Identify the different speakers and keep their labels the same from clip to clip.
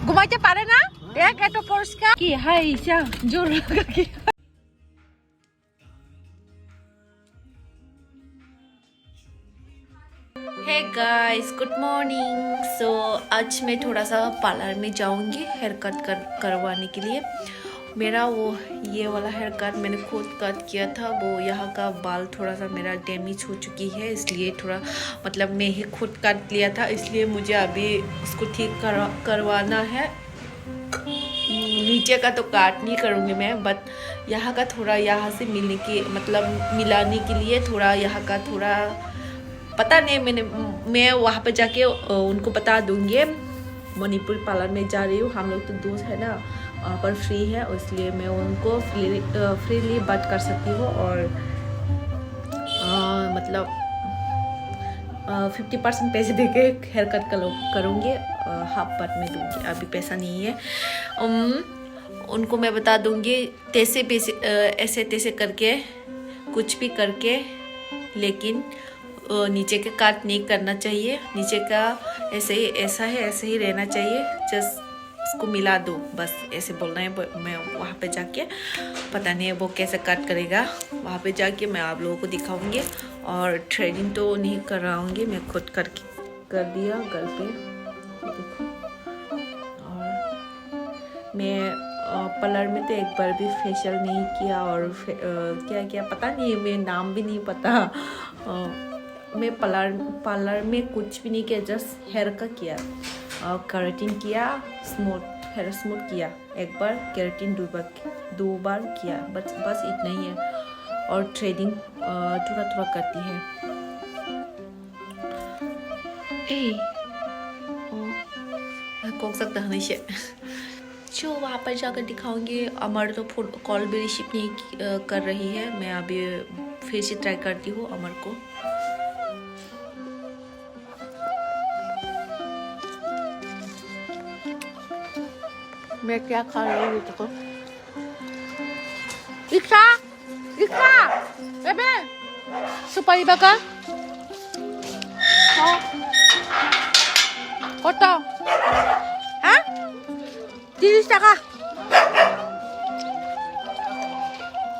Speaker 1: ঘুমাইতে পারে না দেখ এত পরিষ্কার কি হাই ইসা জোর লাগা কি हे गाइस गुड मॉर्निंग। सो आज मैं थोड़ा सा पार्लर में जाऊंगी हेयर कट करवाने के लिए। मेरा वो ये वाला हेयर कट मैंने खुद कट किया था। वो यहाँ का बाल थोड़ा सा मेरा डैमेज हो चुकी है, इसलिए थोड़ा मतलब मैं ही खुद काट लिया था, इसलिए मुझे अभी इसको ठीक करवाना है। नीचे का तो काट नहीं करूँगी मैं, बट यहाँ का थोड़ा यहाँ से मिलने की मतलब मिलाने के लिए थोड़ा यहाँ का थोड़ा पता नहीं। मैं वहाँ पे जाके उनको बता दूँगी। मणिपुर पार्लर में जा रही हूँ, हम लोग तो दोस्त है ना, वहाँ पर फ्री है, इसलिए मैं उनको फ्रीली बात कर सकती हूँ। और मतलब 50% पैसे देके हेयर कट करूँगी, हाफ पार्ट में दूँगी, अभी पैसा नहीं है। उनको मैं बता दूँगी तैसे पैसे ऐसे तैसे करके कुछ भी करके, लेकिन नीचे के काट नहीं करना चाहिए। नीचे का ऐसे ही ऐसा है, ऐसे ही रहना चाहिए। जस्ट इसको मिला दो, बस ऐसे बोलना है। मैं वहाँ पे जाके पता नहीं वो कैसे काट करेगा, वहाँ पे जाके मैं आप लोगों को दिखाऊंगी। और थ्रेडिंग तो नहीं कराऊंगी, मैं खुद कर दिया घर पे, देखो। और मैं पार्लर में तो एक बार भी फेशियल नहीं किया, और क्या क्या पता नहीं, मैं नाम भी नहीं पता। मैं पार्लर में कुछ भी नहीं किया, जस्ट हेयर का किया, केराटिन किया, हेयर स्मूथ किया एक बार, केराटिन दो बार किया, बस इतना ही है। और थ्रेडिंग थोड़ा थोड़ा करती है। कौन सकता है नहीं जो वहाँ पर जाकर दिखाऊंगी। अमर तो फोन कॉल भी रिसीव नहीं कर रही है, मैं अभी फिर से ट्राई करती हूँ अमर को। मैं क्या खा रही हूँ देखो। इक्रा बेबे सुपारी बागा কত হ্যাঁ 30 টাকা।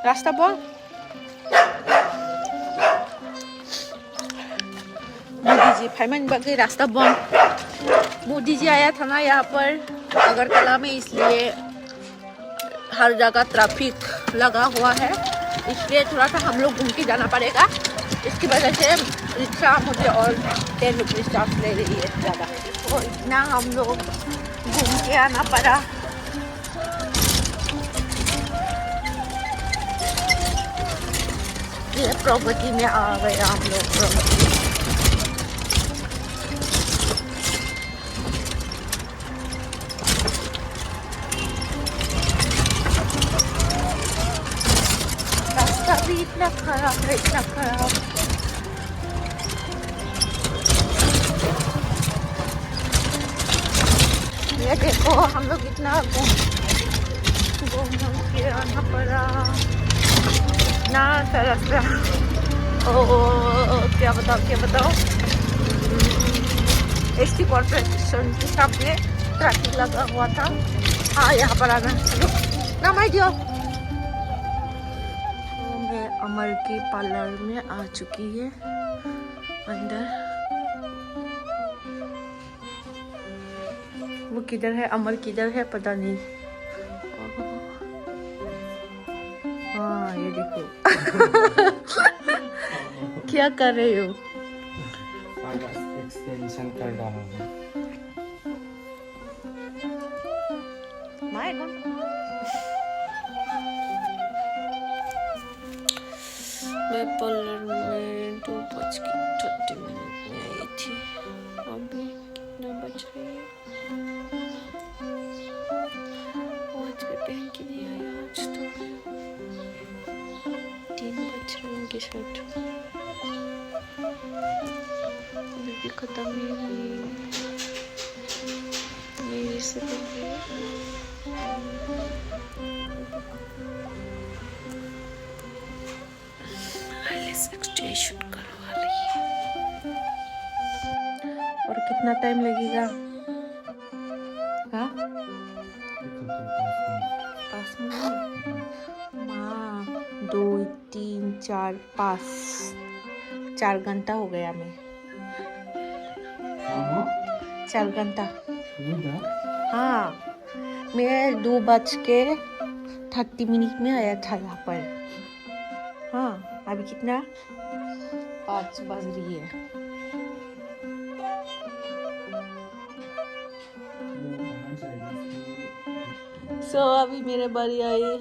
Speaker 1: रास्ता बोल। मोदी जी फाइमन बाकी रास्ता बंद। मोदी जी आया था ना यहाँ पर अगरतला में, इसलिए हर जगह ट्रैफिक लगा हुआ है, इसलिए थोड़ा सा हम लोग घूम के जाना पड़ेगा। इसकी वजह से रिक्शा मुझे और 10 रुपये चार्ज ले रही है ज़्यादा, तो इतना हम लोग घूम के आना पड़ा। ये प्रॉपर्टी में आ गए हम लोग। प्रॉपर्टी भी इतना खराब है, इतना खराब। ये देखो हम लोग इतना घूम के आना पड़ा ना सरसा। ओ क्या बताओ एसटी कॉर्पोरेशन के सामने ट्रैफिक लगा हुआ था। हाँ यहाँ पर आना ना मैं दियो। अमर के पार्लर में आ चुकी है अंदर। वो किधर है, अमर किधर है पता नहीं। हाँ ये देखो क्या कर रहे हो?
Speaker 2: एक्सटेंशन कर रहा हूँ।
Speaker 1: मैं पार्लर में 2:30 में आई थी, अभी कितना बज रही है? आज मैं पहन के नहीं आया, आज तो 3 बज रहे होंगे शायद। अभी भी खत्म नहीं हुई मेरी से एक्सटेंशन करवा रही है। और कितना टाइम लगेगा? हाँ 5 मिनट माँ 2 3 4 5 4 घंटा हो गया मैं 4 घंटा हाँ मैं 2:30 में आया था यहाँ पर हाँ अभी कितना 5 बज रही है सो अभी मेरे बारी आई है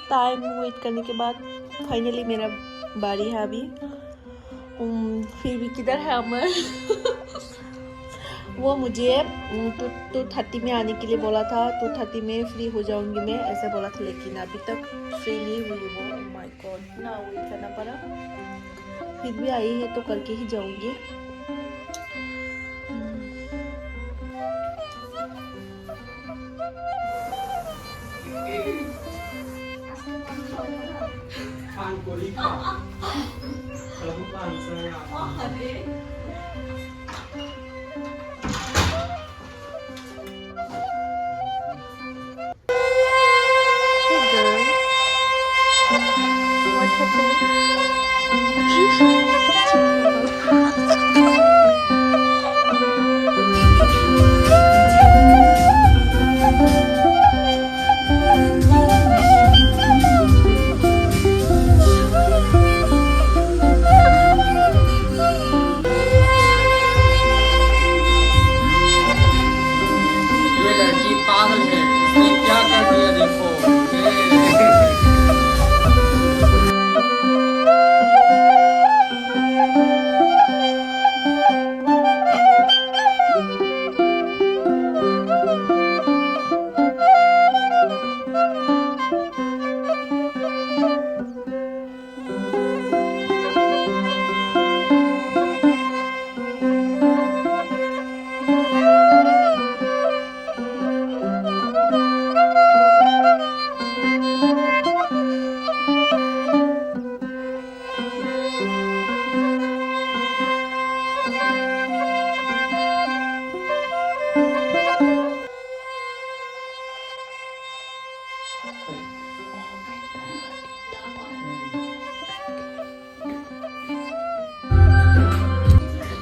Speaker 1: टाइम वेट करने के बाद फाइनली मेरा बारी है अभी फिर भी किधर है अमर वो मुझे 2:30 में आने के लिए बोला था 2:30 में फ्री हो जाऊंगी मैं ऐसे बोला था लेकिन अभी तक फ्री नहीं हुई वो माय गॉड ना वेट करना पड़ा फिर भी आई है तो करके ही जाऊंगी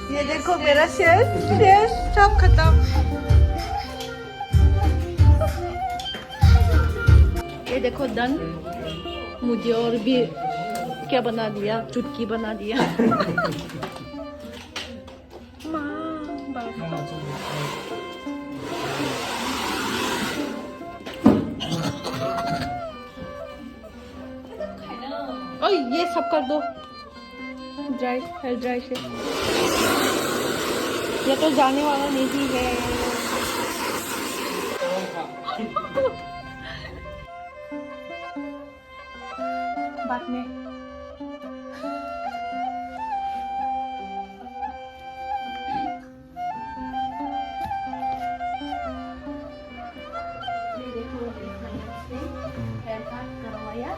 Speaker 1: ये देखो मेरा शेर सब खत्म ये देखो डन मुझे और भी क्या बना दिया चुटकी बना दिया ओए ये सब कर दो ड्राई हेयर ड्राई से ये तो जाने वाला नहीं है बाद में हेयर कट करवाया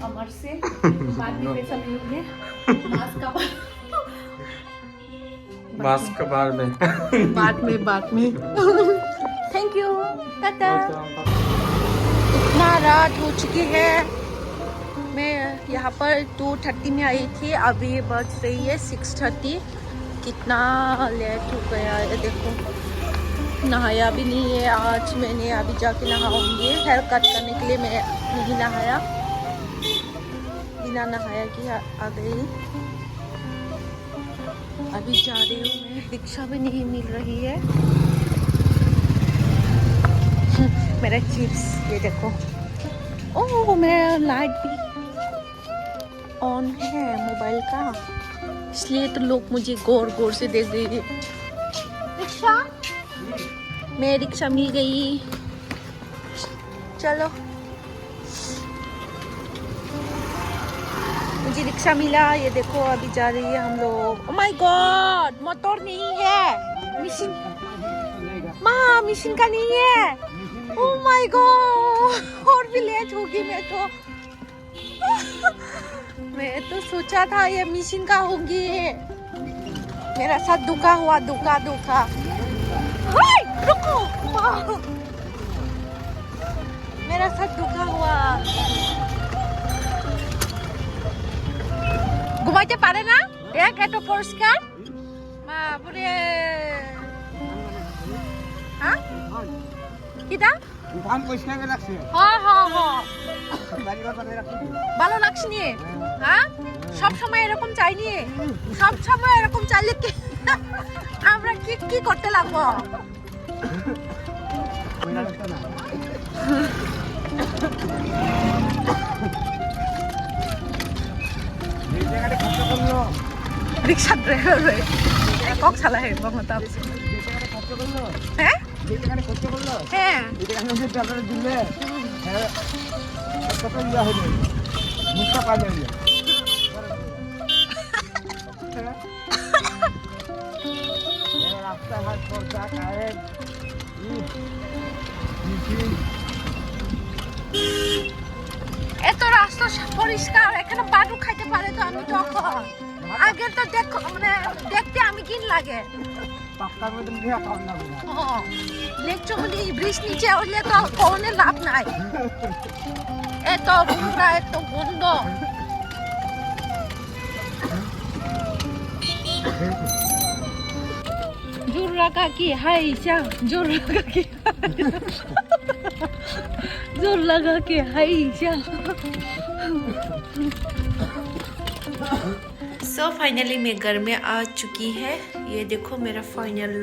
Speaker 1: अमर से बाद में पैसा मिलोगे
Speaker 2: मास्क बार में
Speaker 1: बाद में थैंक यू टाटा इतना रात हो चुकी है मैं यहाँ पर 2:30 में आई थी अभी बज रही है 6:30 कितना लेट हो गया है देखो नहाया भी नहीं है आज मैंने अभी जाके नहाऊंगी हेयर कट करने के लिए मैं नहीं नहाया बिना नहाया कि आ गई अभी जा रही हूँ मैं रिक्शा भी नहीं मिल रही है मेरा चिप्स ये देखो ओह मेरा लाइट भी ऑन है मोबाइल का इसलिए तो लोग मुझे गौर गौर से देख रही है रिक्शा मैं रिक्शा मिल गई चलो मुझे रिक्शा मिला ये देखो अभी जा रही है हम लोग ओह माय गॉड मोटर नहीं है मशीन माँ मशीन का नहीं है ओह माय गॉड और भी लेट होगी मैं तो सोचा था ये मशीन का होगी मेरा साथ दुखा हुआ दुखा रुको দেখ এত পরিষ্কার বাপরে হ্যাঁ কিটা
Speaker 3: ধান পরিষ্কার করে রাখছে
Speaker 1: হ্যাঁ হ্যাঁ হ্যাঁ
Speaker 3: বাড়িঘর বানিয়ে রাখছে
Speaker 1: ভালো লাগছে নিয়ে হ্যাঁ সব সময় এরকম চাই নিয়ে সব সময় এরকম চাইলে কি আমরা কি কি করতে লাগবো
Speaker 3: ওই রাস্তা না এই জায়গাটা খরচ করলো
Speaker 1: रिक्शा ड्राइवर कौन चला है मतलब
Speaker 3: যে জায়গাটা খরচ করলো
Speaker 1: हैं
Speaker 3: যে জায়গাটা খরচ করলো
Speaker 1: हैं
Speaker 3: এই জায়গাটা যদি আপনারা দিলে হ্যাঁ কত ইয়া হবে মুক্তা পাবে ইয়া রাস্তাঘাট খরচা কারেন্ট
Speaker 1: এত রাস্তা পরিষ্কার এখানে বাটু খাইতে পারে তো আমি তখন আগে তো দেখো মানে দেখতে আমি কিন লাগে
Speaker 3: পাক্কার মধ্যে দিয়ে খাওয়া না
Speaker 1: লেকচো মানে ব্রিজ নিচে হলে তো কোনো লাভ নাই এত নোংরা এত গন্ধ जोर लगा कि हाय जा जोर लगा कि जोर लगा कि हाय जा सो फाइनली मैं घर में आ चुकी है ये देखो मेरा फाइनल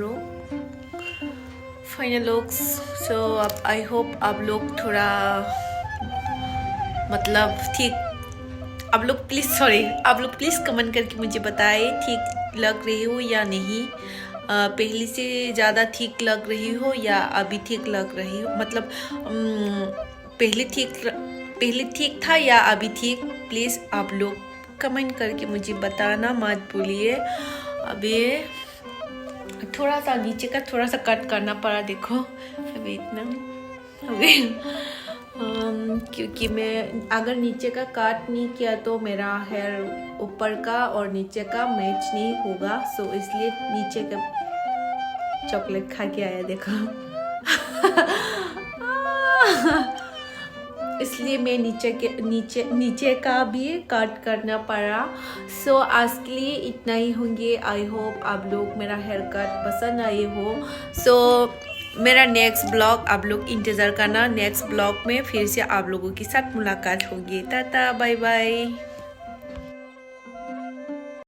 Speaker 1: लुक सो अब आई होप आप लोग थोड़ा मतलब ठीक आप लोग प्लीज़ कमेंट करके मुझे बताएं ठीक लग रही हो या नहीं पहले से ज़्यादा ठीक लग रही हो या अभी ठीक लग रही हो मतलब पहले ठीक था या अभी ठीक प्लीज़ आप लोग कमेंट करके मुझे बताना मत भूलिए अभी थोड़ा सा नीचे का थोड़ा सा कट करना पड़ा देखो अभी इतना अभी क्योंकि मैं अगर नीचे का काट नहीं किया तो मेरा हेयर ऊपर का और नीचे का मैच नहीं होगा सो इसलिए नीचे का चॉकलेट खा के आया देखो इसलिए मैं नीचे का भी काट करना पड़ा सो आज के लिए इतना ही होंगे आई होप आप लोग मेरा हेयर कट पसंद आए हो सो मेरा नेक्स्ट ब्लॉग आप लोग इंतज़ार करना नेक्स्ट ब्लॉग में फिर से आप लोगों के साथ मुलाकात होगी टाटा बाय बाय